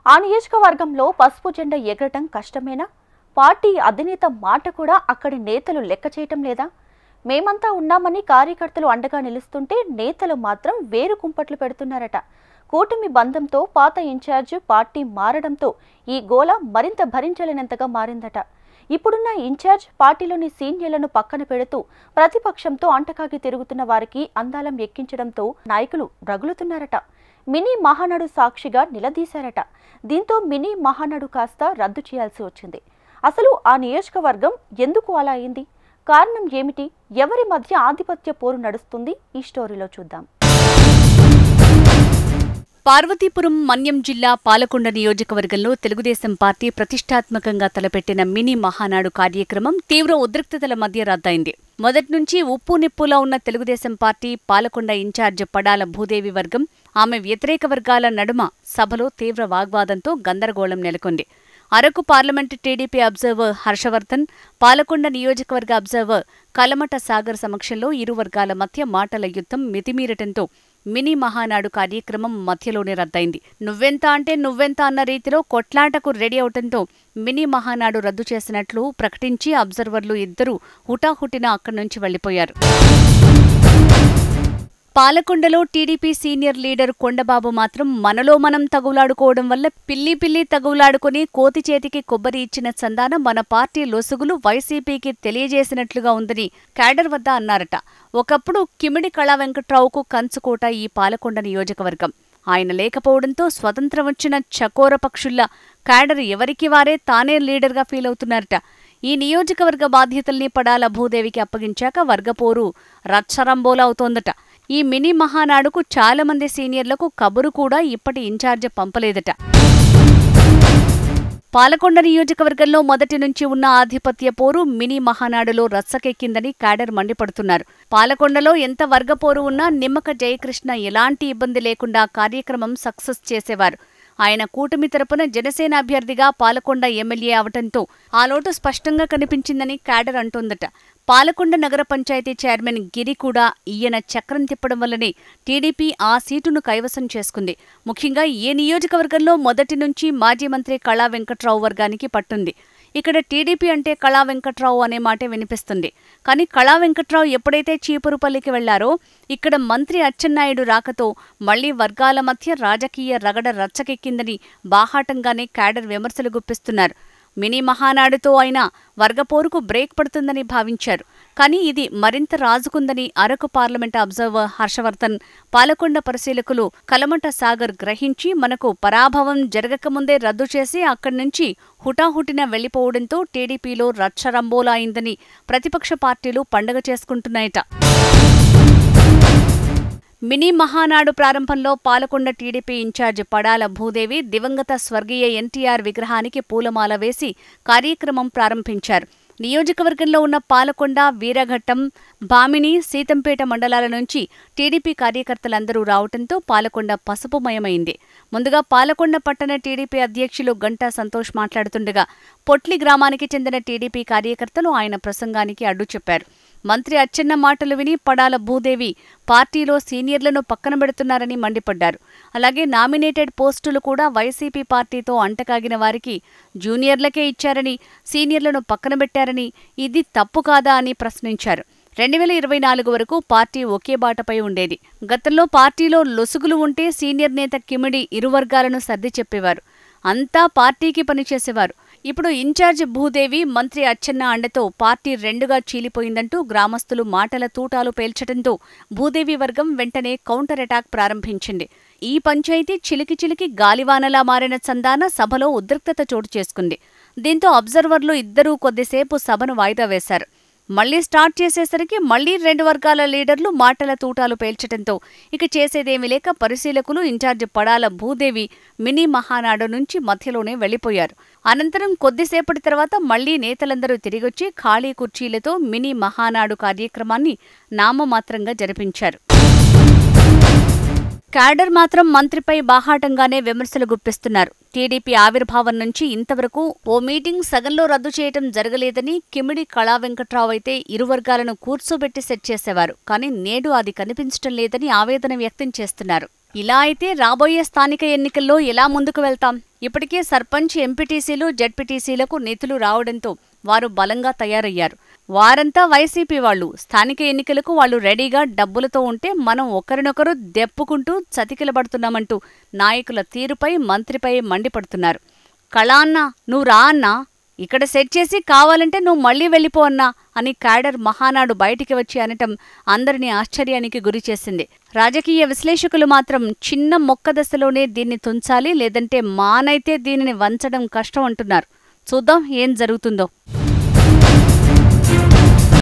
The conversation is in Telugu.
ఆ నియోజకవర్గంలో పసుపు జెండా ఎగరటం కష్టమేనా? పార్టీ అధినేత మాట కూడా అక్కడి నేతలు లెక్క చేయటం లేదా? మేమంతా ఉన్నామని కార్యకర్తలు అండగా నిలుస్తుంటే నేతలు మాత్రం వేరు కుంపట్లు పెడుతున్నారట. కూటమి బంధంతో పాత ఇన్ఛార్జ్ పార్టీ మారడంతో ఈ గోల మరింత భరించలేనంతగా మారిందట. ఇప్పుడున్న ఇన్ఛార్జ్ పార్టీలోని సీనియర్లను పక్కన పెడుతూ ప్రతిపక్షంతో అంటకాగి తిరుగుతున్న వారికి అందాలం ఎక్కించడంతో నాయకులు రగులుతున్నారట. మినీ మహానాడు సాక్షిగా నిలదీశారట. దీంతో మినీ మహానాడు కాస్త రద్దు చేయాల్సి వచ్చింది. అసలు ఆ నియోజకవర్గం ఎందుకు అలా అయింది? కారణం ఏమిటి? ఎవరి మధ్య ఆధిపత్య పోరు నడుస్తుంది? ఈ స్టోరీలో చూద్దాం. పార్వతీపురం మన్యం జిల్లా పాలకొండ నియోజకవర్గంలో తెలుగుదేశం పార్టీ ప్రతిష్టాత్మకంగా తలపెట్టిన మినీ మహానాడు కార్యక్రమం తీవ్ర ఉద్రిక్తతల మధ్య రద్దయింది. మొదటి నుంచి ఉప్పు నిప్పులా ఉన్న తెలుగుదేశం పార్టీ పాలకొండ ఇన్ఛార్జ్ పడాల భూదేవి వర్గం, ఆమె వ్యతిరేక వర్గాల నడుమ సభలో తీవ్ర వాగ్వాదంతో గందరగోళం నెలకొంది. Araku parliament TDP observer Harshavardhan, Palakonda నియోజకవర్గ అబ్జర్వర్ కలమట సాగర్ సమక్షంలో ఇరు వర్గాల మధ్య మాటల యుద్ధం మితిమీరటంతో మినీ మహానాడు కార్యక్రమం మధ్యలోనే రద్దయింది. నువ్వెంత అంటే నువ్వెంత అన్న రీతిలో కొట్లాటకు రెడీ అవటంతో మినీ మహానాడు రద్దు చేసినట్లు ప్రకటించి అబ్జర్వర్లు ఇద్దరూ హుటాహుటిన అక్కడి నుంచి వెళ్లిపోయారు. పాలకొండలో టీడీపీ సీనియర్ లీడర్ కొండబాబు మాత్రం మనలో మనం తగులాడుకోవడం వల్ల పిల్లి తగులాడుకుని కోతి చేతికి కొబ్బరి ఇచ్చిన చందాన మన పార్టీ లొసుగులు వైసీపీకి తెలియజేసినట్లుగా ఉందని క్యాడర్ వద్ద అన్నారట. ఒకప్పుడు కిమిడి కళా వెంకట్రావుకు కంచుకోట ఈ పాలకొండ నియోజకవర్గం. ఆయన లేకపోవడంతో స్వతంత్రం వచ్చిన చకోర పక్షుల్లా క్యాడర్ ఎవరికి వారే తానే లీడర్గా ఫీల్ అవుతున్నారట. ఈ నియోజకవర్గ బాధ్యతల్ని పడాల భూదేవికి అప్పగించాక వర్గపోరు రచ్చరంబోలా అవుతోందట. ఈ మినీ మహానాడుకు చాలా మంది సీనియర్లకు కబురు కూడా ఇప్పటి ఇన్ఛార్జ్ పంపలేదట. పాలకొండ నియోజకవర్గంలో మొదటి నుంచి ఉన్న ఆధిపత్య పోరు మినీ మహానాడులో రచ్చకెక్కిందని క్యాడర్ మండిపడుతున్నారు. పాలకొండలో ఎంత వర్గపోరు ఉన్నా నిమ్మక జయకృష్ణ ఎలాంటి ఇబ్బంది లేకుండా కార్యక్రమం సక్సెస్ చేసేవారు. ఆయన కూటమి తరపున జనసేన అభ్యర్థిగా పాలకొండ ఎమ్మెల్యే అవటంతో ఆ లోటు స్పష్టంగా కనిపించిందని క్యాడర్ అంటోందట. పాలకొండ నగర పంచాయతీ చైర్మన్ గిరి కూడా ఈయన చక్రం తిప్పడం వల్లనే టీడీపీ ఆ సీటును కైవసం చేసుకుంది. ముఖ్యంగా ఈ నియోజకవర్గంలో మొదటి నుంచి మాజీ మంత్రి కళా వెంకట్రావు వర్గానికి పట్టుంది. ఇక్కడ టీడీపీ అంటే కళా వెంకట్రావు అనే మాటే వినిపిస్తుంది. కానీ కళా వెంకట్రావు ఎప్పుడైతే చీపురుపల్లికి వెళ్లారో ఇక్కడ మంత్రి అచ్చెన్నాయుడు రాకతో మళ్లీ వర్గాల మధ్య రాజకీయ రగడ రచ్చకెక్కిందని బాహాటంగానే క్యాడర్ విమర్శలు గుప్పిస్తున్నారు. మినీ మహానాడుతో అయినా వర్గపోరుకు బ్రేక్ పడుతుందని భావించారు. కానీ ఇది మరింత రాజుకుందని అరకు పార్లమెంట్ అబ్జర్వర్ హర్షవర్ధన్, పాలకొండ పరిశీలకులు కలమట సాగర్ గ్రహించి మనకు పరాభవం జరగకముందే రద్దు చేసి అక్కడి నుంచి హుటాహుటిన వెళ్లిపోవడంతో టీడీపీలో రచ్చరంబోలా అయిందని ప్రతిపక్ష పార్టీలు పండగ చేసుకుంటున్నాయట. మినీ మహానాడు ప్రారంభంలో పాలకొండ టీడీపీ ఇన్ఛార్జ్ పడాల భూదేవి దివంగత స్వర్గీయ ఎన్టీఆర్ విగ్రహానికి పూలమాల వేసి కార్యక్రమం ప్రారంభించారు. నియోజకవర్గంలో ఉన్న పాలకొండ, వీరఘట్టం, బామిని, సీతంపేట మండలాల నుంచి టీడీపీ కార్యకర్తలందరూ రావడంతో పాలకొండ పసుపుమయమైంది. ముందుగా పాలకొండ పట్టణ టీడీపీ అధ్యక్షులు గంటా సంతోష్ మాట్లాడుతుండగా పొట్లి గ్రామానికి చెందిన టీడీపీ కార్యకర్తలు ఆయన ప్రసంగానికి అడ్డు చెప్పారు. మంత్రి అచ్చెన్న మాటలు విని పడాల భూదేవి పార్టీలో సీనియర్లను పక్కన పెడుతున్నారని మండిపడ్డారు. అలాగే నామినేటెడ్ పోస్టులు కూడా వైసీపీ పార్టీతో అంటకాగిన వారికి జూనియర్లకే ఇచ్చారని, సీనియర్లను పక్కన పెట్టారని, ఇది తప్పు కాదా అని ప్రశ్నించారు. 2024 వరకు పార్టీ ఒకే బాటపై ఉండేది. గతంలో పార్టీలో లొసుగులు ఉంటే సీనియర్ నేత కిమిడి ఇరు వర్గాలను సర్ది చెప్పేవారు. అంతా పార్టీకి పనిచేసేవారు. ఇప్పుడు ఇన్ఛార్జ్ భూదేవి, మంత్రి అచ్చెన్న అండతో పార్టీ రెండుగా చీలిపోయిందంటూ గ్రామస్తులు మాటల తూటాలు పేల్చడంతో భూదేవి వర్గం వెంటనే కౌంటర్ అటాక్ ప్రారంభించింది. ఈ పంచాయతీ చిలికి గాలివానలా మారిన చందాన సభలో ఉద్రిక్తత చోటు చేసుకుంది. దీంతో అబ్జర్వర్లు ఇద్దరూ కొద్దిసేపు సభను వాయిదా వేశారు. మళ్లీ స్టార్ట్ చేసేసరికి మళ్లీ రెండు వర్గాల లీడర్లు మాటల తూటాలు పేల్చడంతో ఇక చేసేదేమీ లేక పరిశీలకులు ఇన్ఛార్జ్ పడాల భూదేవి మినీ మహానాడు నుంచి మధ్యలోనే వెళ్లిపోయారు. అనంతరం కొద్దిసేపటి తర్వాత మళ్లీ నేతలందరూ తిరిగొచ్చి ఖాళీ కుర్చీలతో మినీ మహానాడు కార్యక్రమాన్ని నామమాత్రంగా జరిపించారు. క్యాడర్ మాత్రం మంత్రిపై బాహాటంగానే విమర్శలు గుప్పిస్తున్నారు. టీడీపీ ఆవిర్భావం నుంచి ఇంతవరకు ఓ మీటింగ్ సగంలో రద్దు చేయటం జరగలేదని కిమిడి కళా వెంకట్రావు అయితే ఇరు వర్గాలను కూర్చోబెట్టి సెట్ చేసేవారు. కానీ నేడు అది కనిపించటం లేదని ఆవేదన వ్యక్తం చేస్తున్నారు. ఇలా అయితే రాబోయే స్థానిక ఎన్నికల్లో ఎలా ముందుకు వెళ్తాం? ఇప్పటికే సర్పంచ్, ఎంపీటీసీలు, జడ్పీటీసీలకు నేతలు రావడంతో వారు బలంగా తయారయ్యారు. వారంతా వైసీపీ వాళ్ళు. స్థానిక ఎన్నికలకు వాళ్ళు రెడీగా డబ్బులతో ఉంటే మనం ఒకరినొకరు దెప్పుకుంటూ చతికిలబడుతున్నామంటూ నాయకుల తీరుపై, మంత్రిపై మండిపడుతున్నారు. కళా అన్నా, నువ్వు రా అన్నా, ఇక్కడ సెట్ చేసి కావాలంటే నువ్వు మళ్లీ వెళ్ళిపో అన్నా అని క్యాడర్ మహానాడు బయటికి వచ్చి అనటం అందరినీ ఆశ్చర్యానికి గురిచేసింది. రాజకీయ విశ్లేషకులు మాత్రం చిన్న మొక్క దశలోనే దీన్ని తుంచాలి, లేదంటే మానైతే దీనిని వంచడం కష్టం అంటున్నారు. చూద్దాం ఏం జరుగుతుందో.